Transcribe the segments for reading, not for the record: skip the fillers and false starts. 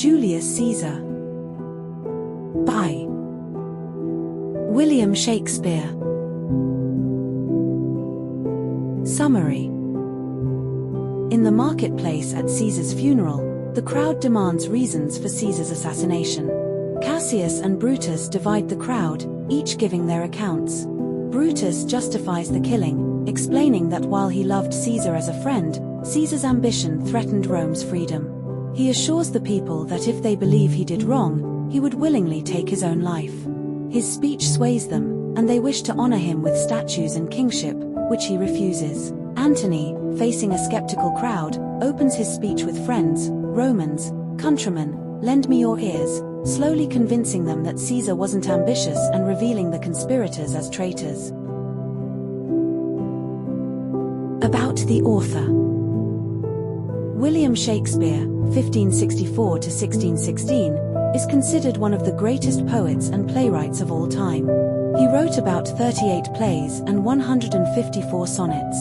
Julius Caesar. By William Shakespeare. Summary. In the marketplace at Caesar's funeral, the crowd demands reasons for Caesar's assassination. Cassius and Brutus divide the crowd, each giving their accounts. Brutus justifies the killing, explaining that while he loved Caesar as a friend, Caesar's ambition threatened Rome's freedom. He assures the people that if they believe he did wrong, he would willingly take his own life. His speech sways them, and they wish to honor him with statues and kingship, which he refuses. Antony, facing a skeptical crowd, opens his speech with friends, Romans, countrymen, lend me your ears, slowly convincing them that Caesar wasn't ambitious and revealing the conspirators as traitors. About the author. William Shakespeare, 1564 to 1616, is considered one of the greatest poets and playwrights of all time. He wrote about 38 plays and 154 sonnets.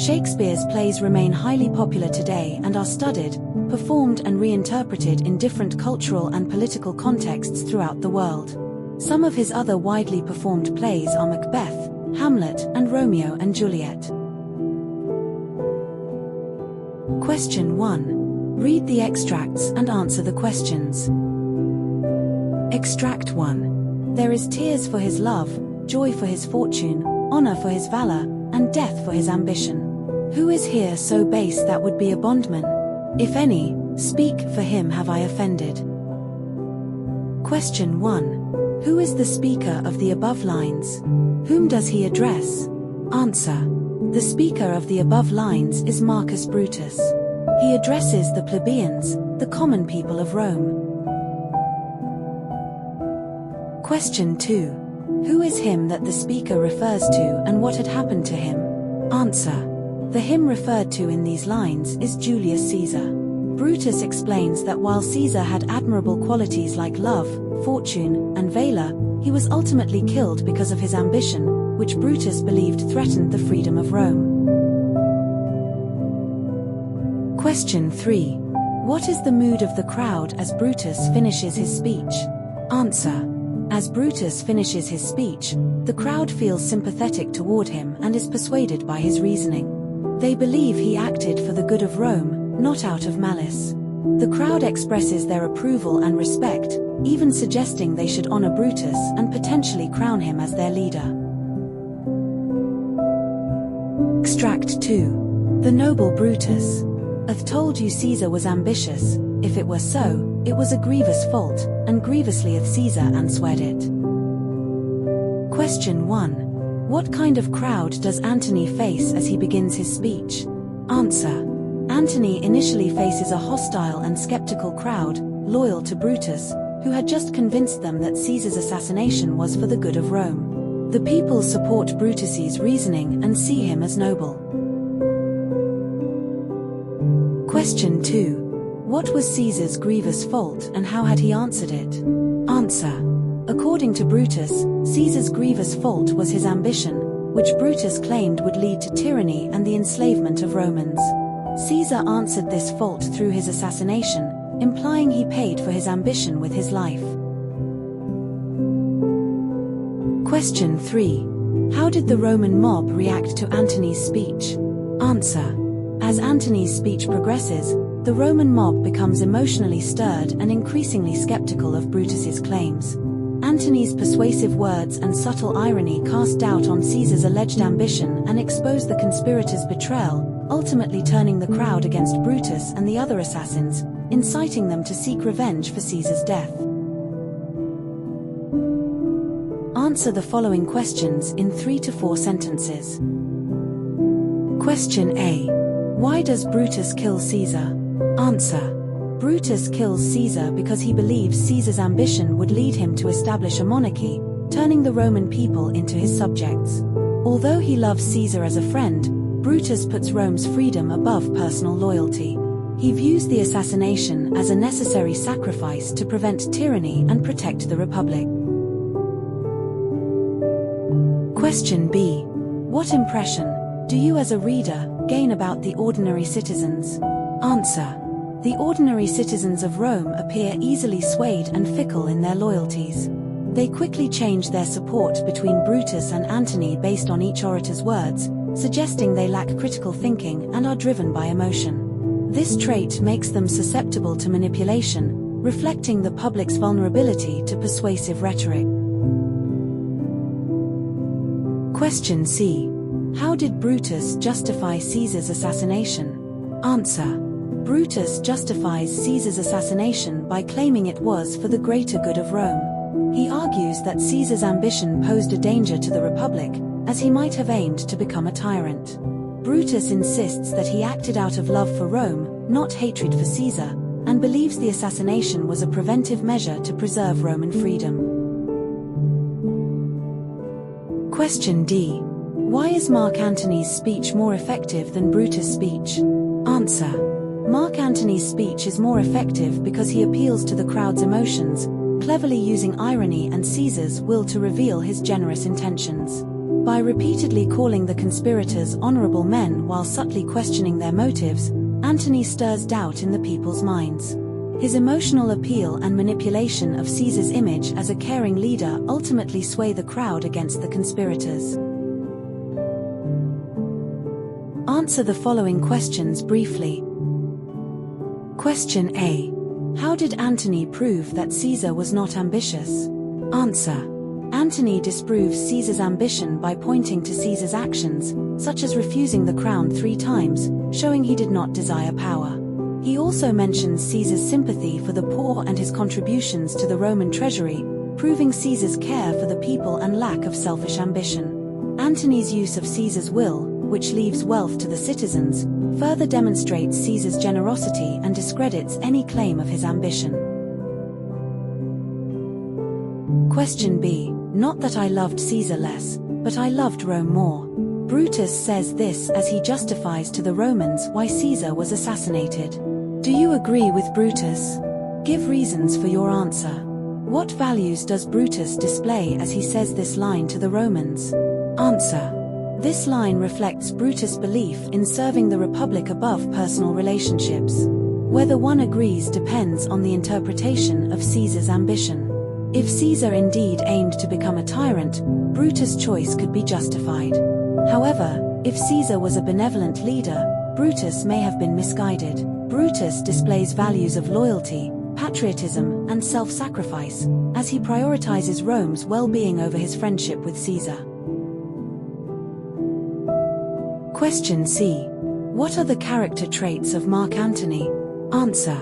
Shakespeare's plays remain highly popular today and are studied, performed and reinterpreted in different cultural and political contexts throughout the world. Some of his other widely performed plays are Macbeth, Hamlet, and Romeo and Juliet. Question 1. Read the extracts and answer the questions. Extract 1. There is tears for his love, joy for his fortune, honor for his valor, and death for his ambition. Who is here so base that would be a bondman? If any, speak, for him have I offended. Question 1. Who is the speaker of the above lines? Whom does he address? Answer. The speaker of the above lines is Marcus Brutus. He addresses the plebeians, the common people of Rome. Question 2. Who is him that the speaker refers to and what had happened to him? Answer. The him referred to in these lines is Julius Caesar. Brutus explains that while Caesar had admirable qualities like love, fortune, and valor, he was ultimately killed because of his ambition, which Brutus believed threatened the freedom of Rome. Question 3. What is the mood of the crowd as Brutus finishes his speech? Answer. As Brutus finishes his speech, the crowd feels sympathetic toward him and is persuaded by his reasoning. They believe he acted for the good of Rome, not out of malice. The crowd expresses their approval and respect, even suggesting they should honor Brutus and potentially crown him as their leader. Extract 2. The noble Brutus. I've told you Caesar was ambitious, if it were so, it was a grievous fault, and grievously hath Caesar answered it. Question 1. What kind of crowd does Antony face as he begins his speech? Answer. Antony initially faces a hostile and skeptical crowd, loyal to Brutus, who had just convinced them that Caesar's assassination was for the good of Rome. The people support Brutus's reasoning and see him as noble. Question 2. What was Caesar's grievous fault and how had he answered it? Answer. According to Brutus, Caesar's grievous fault was his ambition, which Brutus claimed would lead to tyranny and the enslavement of Romans. Caesar answered this fault through his assassination, implying he paid for his ambition with his life. Question 3. How did the Roman mob react to Antony's speech? Answer. As Antony's speech progresses, the Roman mob becomes emotionally stirred and increasingly skeptical of Brutus's claims. Antony's persuasive words and subtle irony cast doubt on Caesar's alleged ambition and expose the conspirators' betrayal, ultimately turning the crowd against Brutus and the other assassins, inciting them to seek revenge for Caesar's death. Answer the following questions in 3 to 4 sentences. Question A. Why does Brutus kill Caesar? Answer. Brutus kills Caesar because he believes Caesar's ambition would lead him to establish a monarchy, turning the Roman people into his subjects. Although he loves Caesar as a friend, Brutus puts Rome's freedom above personal loyalty. He views the assassination as a necessary sacrifice to prevent tyranny and protect the Republic. Question B. What impression do you as a reader gain about the ordinary citizens? Answer. The ordinary citizens of Rome appear easily swayed and fickle in their loyalties. They quickly change their support between Brutus and Antony based on each orator's words, suggesting they lack critical thinking and are driven by emotion. This trait makes them susceptible to manipulation, reflecting the public's vulnerability to persuasive rhetoric. Question C. How did Brutus justify Caesar's assassination? Answer. Brutus justifies Caesar's assassination by claiming it was for the greater good of Rome. He argues that Caesar's ambition posed a danger to the Republic, as he might have aimed to become a tyrant. Brutus insists that he acted out of love for Rome, not hatred for Caesar, and believes the assassination was a preventive measure to preserve Roman freedom. Question D. Why is Mark Antony's speech more effective than Brutus' speech? Answer. Mark Antony's speech is more effective because he appeals to the crowd's emotions, cleverly using irony and Caesar's will to reveal his generous intentions. By repeatedly calling the conspirators honorable men while subtly questioning their motives, Antony stirs doubt in the people's minds. His emotional appeal and manipulation of Caesar's image as a caring leader ultimately sway the crowd against the conspirators. Answer the following questions briefly. Question A. How did Antony prove that Caesar was not ambitious? Answer. Antony disproves Caesar's ambition by pointing to Caesar's actions, such as refusing the crown 3 times, showing he did not desire power. He also mentions Caesar's sympathy for the poor and his contributions to the Roman treasury, proving Caesar's care for the people and lack of selfish ambition. Antony's use of Caesar's will, which leaves wealth to the citizens, further demonstrates Caesar's generosity and discredits any claim of his ambition. Question B. Not that I loved Caesar less, but I loved Rome more. Brutus says this as he justifies to the Romans why Caesar was assassinated. Do you agree with Brutus? Give reasons for your answer. What values does Brutus display as he says this line to the Romans? Answer. This line reflects Brutus' belief in serving the Republic above personal relationships. Whether one agrees depends on the interpretation of Caesar's ambition. If Caesar indeed aimed to become a tyrant, Brutus' choice could be justified. However, if Caesar was a benevolent leader, Brutus may have been misguided. Brutus displays values of loyalty, patriotism, and self-sacrifice, as he prioritizes Rome's well-being over his friendship with Caesar. Question C. What are the character traits of Mark Antony? Answer.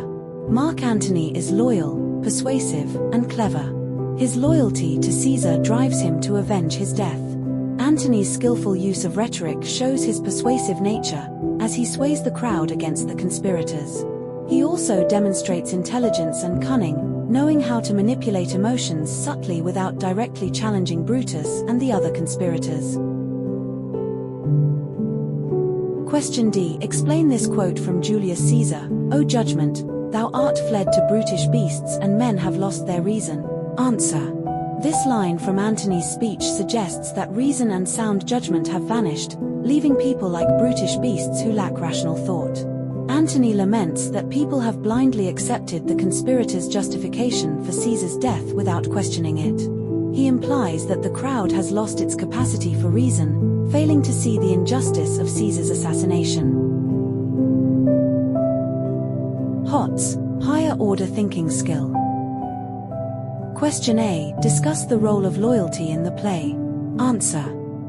Mark Antony is loyal, persuasive, and clever. His loyalty to Caesar drives him to avenge his death. Antony's skillful use of rhetoric shows his persuasive nature, as he sways the crowd against the conspirators. He also demonstrates intelligence and cunning, knowing how to manipulate emotions subtly without directly challenging Brutus and the other conspirators. Question D. Explain this quote from Julius Caesar, "O judgment, thou art fled to brutish beasts and men have lost their reason." Answer. This line from Antony's speech suggests that reason and sound judgment have vanished, leaving people like brutish beasts who lack rational thought. Antony laments that people have blindly accepted the conspirators' justification for Caesar's death without questioning it. He implies that the crowd has lost its capacity for reason, failing to see the injustice of Caesar's assassination. HOTS, higher order thinking skill. Question A. Discuss the role of loyalty in the play. Answer.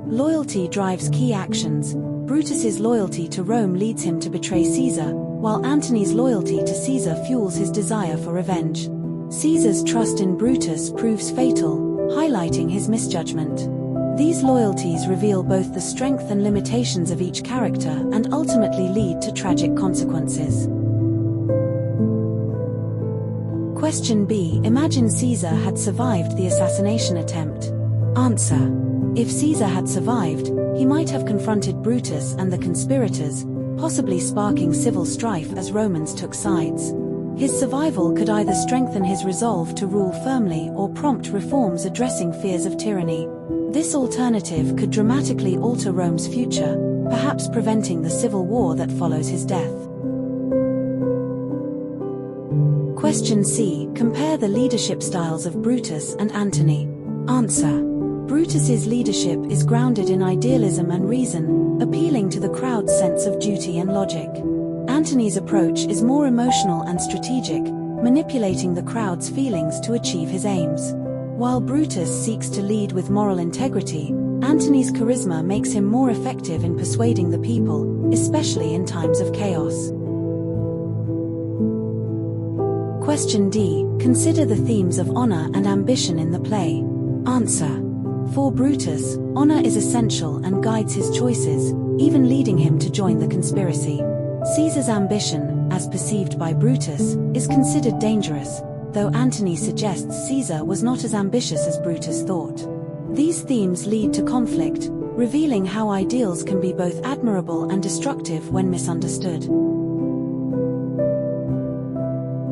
Loyalty drives key actions. Brutus's loyalty to Rome leads him to betray Caesar, while Antony's loyalty to Caesar fuels his desire for revenge. Caesar's trust in Brutus proves fatal, highlighting his misjudgment. These loyalties reveal both the strength and limitations of each character and ultimately lead to tragic consequences. Question B. Imagine Caesar had survived the assassination attempt. Answer. If Caesar had survived, he might have confronted Brutus and the conspirators, possibly sparking civil strife as Romans took sides. His survival could either strengthen his resolve to rule firmly or prompt reforms addressing fears of tyranny. This alternative could dramatically alter Rome's future, perhaps preventing the civil war that follows his death. Question C. Compare the leadership styles of Brutus and Antony. Answer. Brutus's leadership is grounded in idealism and reason, appealing to the crowd's sense of duty and logic. Antony's approach is more emotional and strategic, manipulating the crowd's feelings to achieve his aims. While Brutus seeks to lead with moral integrity, Antony's charisma makes him more effective in persuading the people, especially in times of chaos. Question D. Consider the themes of honor and ambition in the play. Answer. For Brutus, honor is essential and guides his choices, even leading him to join the conspiracy. Caesar's ambition, as perceived by Brutus, is considered dangerous, though Antony suggests Caesar was not as ambitious as Brutus thought. These themes lead to conflict, revealing how ideals can be both admirable and destructive when misunderstood.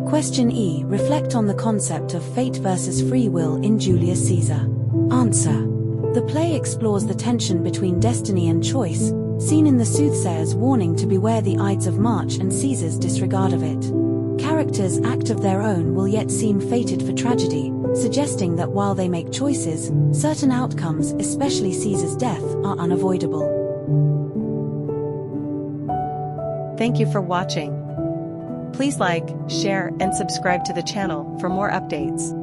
Question E. Reflect on the concept of fate versus free will in Julius Caesar. Answer. The play explores the tension between destiny and choice, seen in the soothsayer's warning to beware the Ides of March and Caesar's disregard of it. Characters act of their own will yet seem fated for tragedy, suggesting that while they make choices, certain outcomes, especially Caesar's death, are unavoidable. Thank you for watching. Please like, share, and subscribe to the channel for more updates.